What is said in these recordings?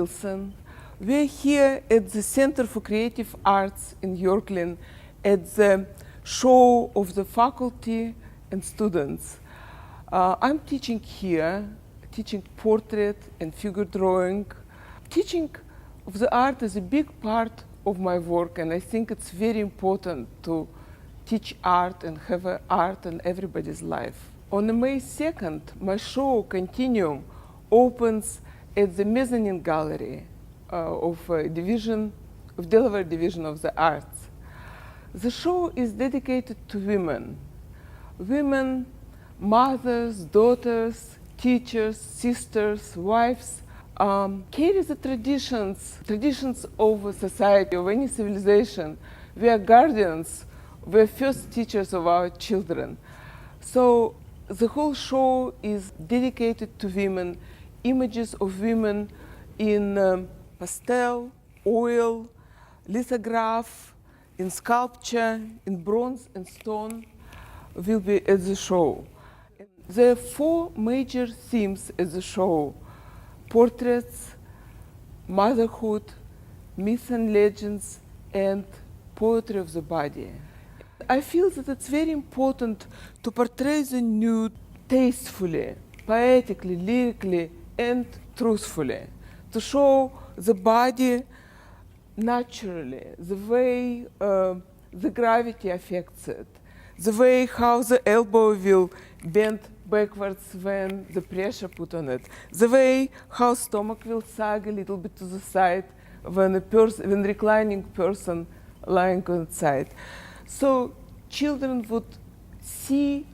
Wilson. We're here at the Center for Creative Arts in Yorkland at the show of the faculty and students. I'm teaching here, teaching portrait and figure drawing. Teaching of the art is a big part of my work, and I think it's very important to teach art and have art in everybody's life. On May 2nd, my show Continuum opens at the Mezzanine Gallery of Delaware Division of the Arts. The show is dedicated to women. Women, mothers, daughters, teachers, sisters, wives, carry the traditions of a society, of any civilization. We are guardians, we are first teachers of our children. So the whole show is dedicated to women, images of women in pastel, oil, lithograph, in sculpture, in bronze and stone will be at the show. There are 4 major themes at the show: portraits, motherhood, myths and legends, and poetry of the body. I feel that it's very important to portray the nude tastefully, poetically, lyrically, and truthfully, to show the body naturally, the way the gravity affects it, the way how the elbow will bend backwards when the pressure put on it, the way how stomach will sag a little bit to the side when reclining person lying on its side. So children would see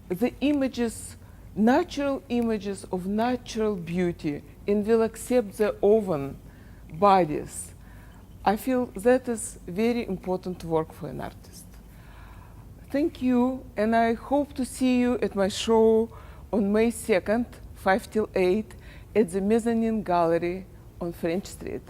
the images, natural images of natural beauty, and will accept their own bodies. I feel that is very important work for an artist. Thank you, and I hope to see you at my show on May 2nd, 5 till 8, at the Mezzanine Gallery on French Street.